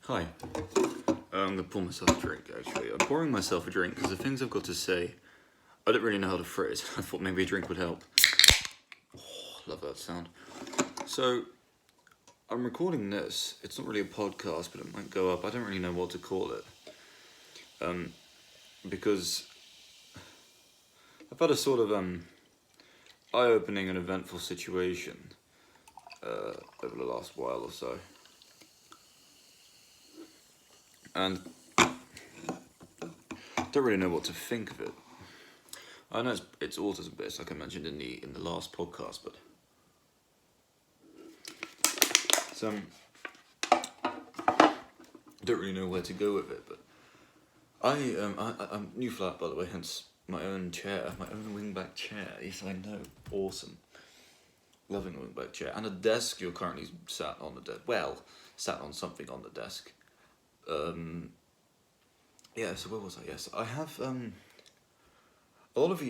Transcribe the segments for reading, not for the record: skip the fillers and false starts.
Hi. I'm going to pour myself a drink, actually. I'm pouring myself a drink because the things I've got to say, I don't really know how to phrase. I thought maybe a drink would help. Oh, love that sound. So, I'm recording this. It's not really a podcast, but it might go up. I don't really know what to call it. Because I've had a sort of eye-opening and eventful situation over the last while or so. And don't really know what to think of it. I know it's autism based, like I mentioned in the last podcast, but don't really know where to go with it. But I'm new flat, by the way, hence my own chair, my own wingback chair. Yes, I know, awesome, loving a wingback chair, and a desk. You're currently sat on the desk. Well, sat on something on the desk. Yeah. So where was I? Yes, I have a lot of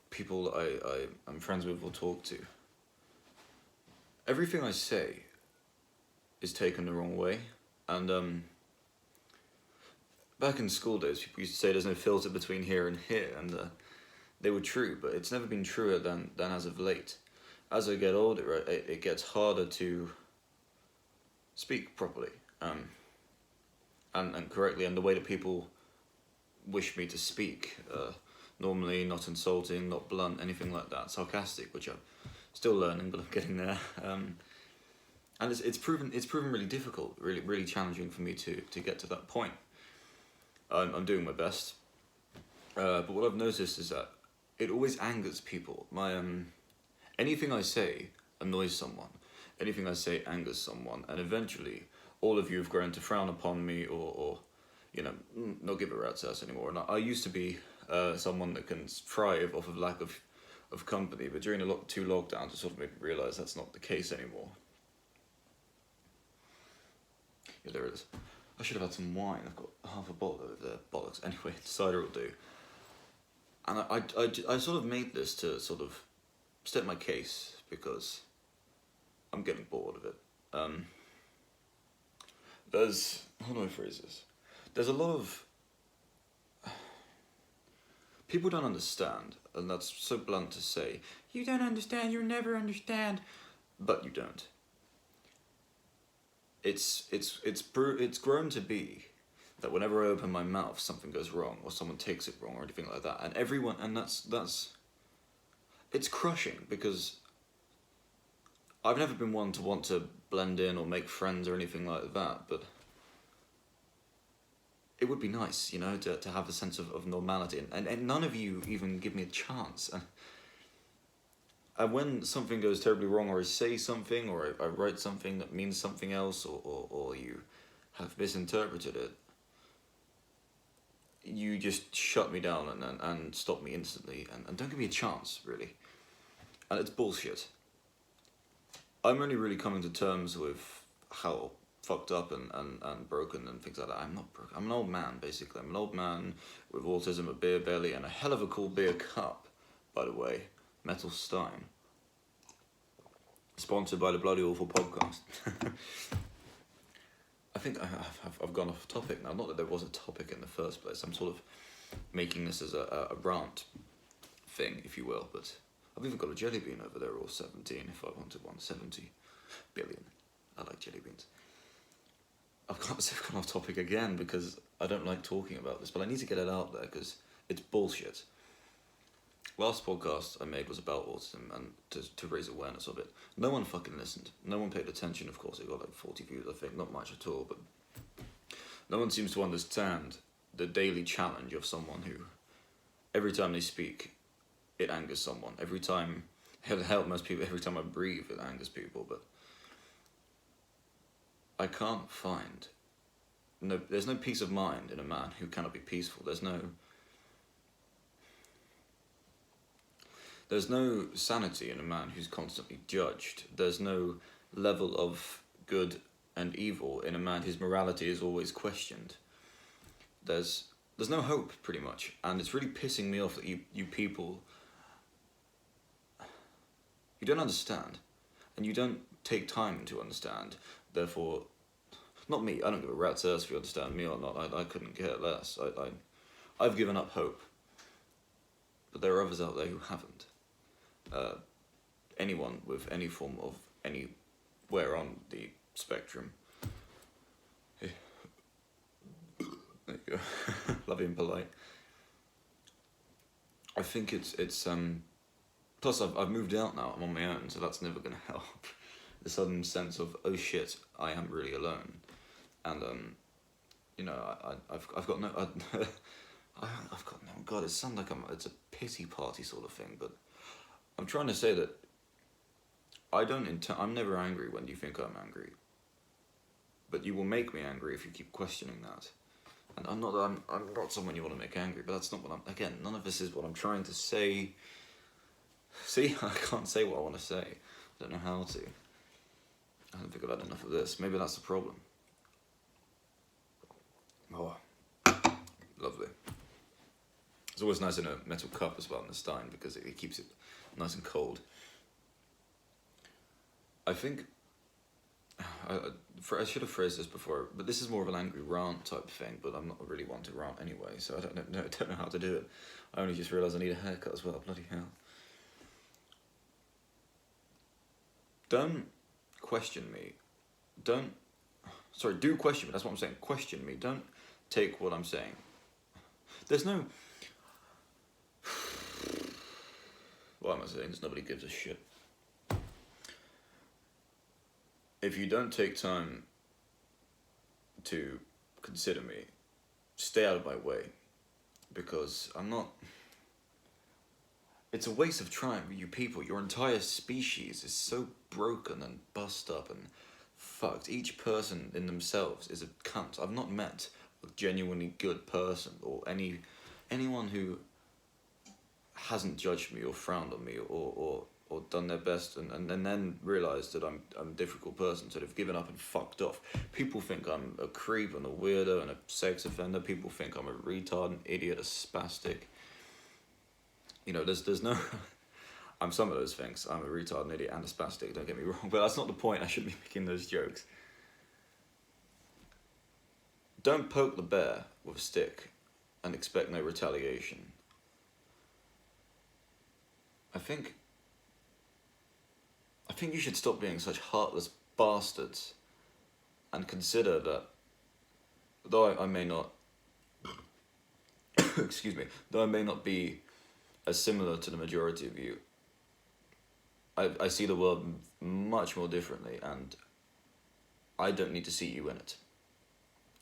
people that I'm friends with or talk to. Everything I say is taken the wrong way, and back in school days, people used to say there's no filter between here and here, and they were true, but it's never been truer than as of late. As I get older, right, it gets harder to speak properly, and correctly, and the way that people wish me to speak. Normally not insulting, not blunt, anything like that. Sarcastic, which I'm still learning, but I'm getting there. And it's proven really difficult, really challenging for me to get to that point. I'm doing my best, but what I've noticed is that it always angers people. Anything I say annoys someone. Anything I say angers someone, and eventually, all of you have grown to frown upon me, or not give a rat's ass anymore. And I used to be someone that can thrive off of lack of company, but during the two lockdowns, it sort of made me realise that's not the case anymore. Yeah, there it is. I should have had some wine. I've got half a bottle over there. Bollocks. Anyway, cider will do. And I sort of made this to sort of state my case because I'm getting bored of it. How do I phrase this? There's a lot of people don't understand, and that's so blunt to say. You don't understand. You'll never understand, but you don't. It's grown to be that whenever I open my mouth, something goes wrong, or someone takes it wrong, or anything like that, and everyone, and that's it's crushing because I've never been one to want to blend in or make friends or anything like that, but it would be nice, to have a sense of normality, and none of you even give me a chance. And when something goes terribly wrong, or I say something, or I write something that means something else, or you have misinterpreted it, you just shut me down and stop me instantly, and don't give me a chance, really. And it's bullshit. I'm only really coming to terms with how fucked up and broken and things like that. I'm not broken. I'm an old man, basically. I'm an old man with autism, a beer belly, and a hell of a cool beer cup, by the way. Metal Stein. Sponsored by the Bloody Awful Podcast. I think I've gone off topic now. Not that there was a topic in the first place. I'm sort of making this as a rant thing, if you will. But I've even got a jelly bean over there, or 17, if I wanted one. 70 billion. I like jelly beans. I've gone off topic again because I don't like talking about this, but I need to get it out there because it's bullshit. Last podcast I made was about autism and to raise awareness of it. No one fucking listened. No one paid attention, of course. It got like 40 views, I think. Not much at all, but no one seems to understand the daily challenge of someone who, every time they speak, it angers someone. Every time, hell, most people, every time I breathe, it angers people, but I can't find, there's no peace of mind in a man who cannot be peaceful. There's no sanity in a man who's constantly judged. There's no level of good and evil in a man whose morality is always questioned. There's no hope, pretty much, and it's really pissing me off that you people, you don't understand, and you don't take time to understand. Therefore, Not me, I don't give a rat's ass if you understand me or not. I couldn't care less. I've given up hope. But there are others out there who haven't. Anyone with any form of anywhere on the spectrum. Hey. There you go. Love being polite. I think it's plus I've moved out now, I'm on my own, so that's never gonna help. The sudden sense of, oh shit, I am really alone. And you know, I've got no I've got no, God, it sounds like it's a pity party sort of thing, but I'm trying to say that I'm never angry when you think I'm angry. But you will make me angry if you keep questioning that. And I'm not someone you want to make angry, but that's not what again, none of this is what I'm trying to say. See, I can't say what I want to say. I don't know how to. I don't think I've had enough of this. Maybe that's the problem. Oh, lovely. It's always nice in a metal cup as well in the stein because it keeps it nice and cold. I think I should have phrased this before, but this is more of an angry rant type thing. But I'm not really one to rant anyway, so I don't know how to do it. I only just realised I need a haircut as well. Bloody hell! Don't question me. Do question me. That's what I'm saying. Question me. Don't take what I'm saying. There's no. What am I saying? There's nobody gives a shit. If you don't take time to consider me, stay out of my way, because I'm not. It's a waste of time, you people. Your entire species is so broken and bust up and fucked. Each person in themselves is a cunt. I've not met a genuinely good person or anyone who hasn't judged me or frowned on me or done their best and then realised that I'm a difficult person, so they've given up and fucked off. People think I'm a creep and a weirdo and a sex offender. People think I'm a retard, an idiot, a spastic. You know, there's no... I'm some of those things. I'm a retard, an idiot and a spastic, don't get me wrong, but that's not the point. I shouldn't be making those jokes. Don't poke the bear with a stick and expect no retaliation. I think you should stop being such heartless bastards and consider that, though I may not, excuse me, though I may not be as similar to the majority of you, I see the world much more differently, and I don't need to see you in it.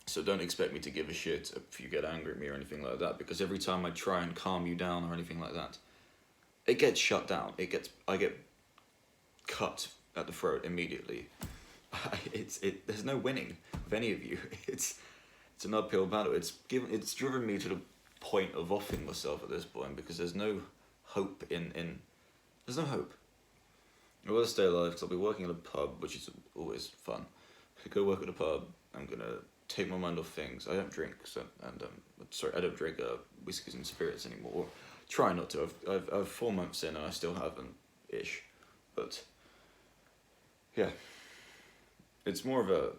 So don't expect me to give a shit if you get angry at me or anything like that, because every time I try and calm you down or anything like that, it gets shut down. I get cut at the throat immediately. There's no winning with any of you. It's an uphill battle. It's driven me to the point of offing myself at this point, because there's no hope there's no hope. I will stay alive because I'll be working at a pub, which is always fun. I go work at a pub. I'm gonna take my mind off things. I don't drink, I don't drink whiskies and spirits anymore. Or try not to. I've 4 months in and I still haven't, ish. But yeah, it's more of a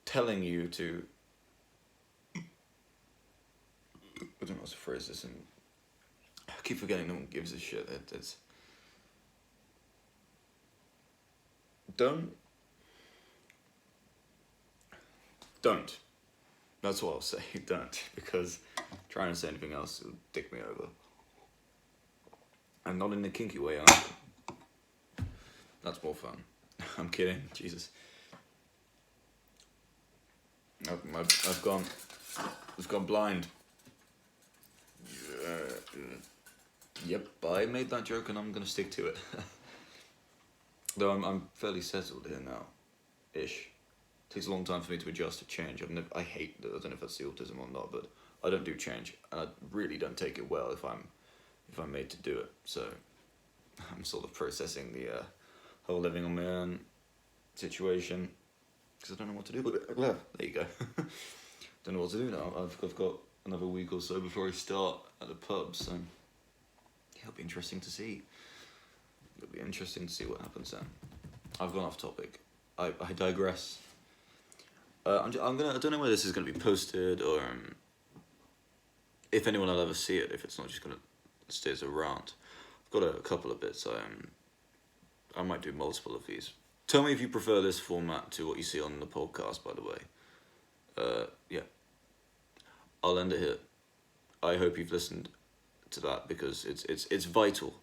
telling you to. I don't know how to phrase this, and I keep forgetting no one gives a shit. It's don't. That's what I'll say. Don't, because trying to say anything else will dick me over. I'm not in the kinky way, either. That's more fun. I'm kidding. Jesus. I've gone blind. Yep, I made that joke and I'm gonna stick to it. Though I'm fairly settled here now, ish. Takes a long time for me to adjust to change. I don't know if that's the autism or not, but I don't do change, and I really don't take it well if I'm made to do it. So I'm sort of processing the whole living on my own situation, because I don't know what to do. But there you go. Don't know what to do now. I've got another week or so before I start at the pub, so yeah, it'll be interesting to see. It'll be interesting to see what happens then. I've gone off topic. I digress. I don't know where this is gonna be posted or if anyone will ever see it. If it's not just gonna stay as a rant, I've got a couple of bits. I might do multiple of these. Tell me if you prefer this format to what you see on the podcast. By the way, yeah, I'll end it here. I hope you've listened to that because it's vital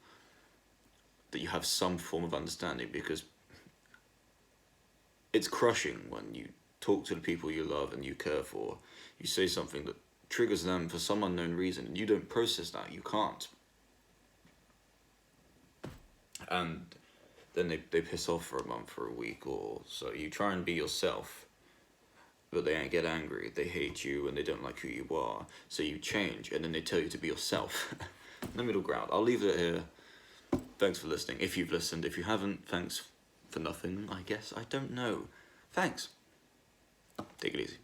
that you have some form of understanding, because it's crushing when you talk to the people you love and you care for. You say something that triggers them for some unknown reason and you don't process that. You can't. And then they piss off for a month or a week or so. You try and be yourself, but they get angry. They hate you and they don't like who you are. So you change and then they tell you to be yourself. The middle ground. I'll leave it here. Thanks for listening. If you've listened. If you haven't, thanks for nothing, I guess. I don't know. Thanks. Take it easy.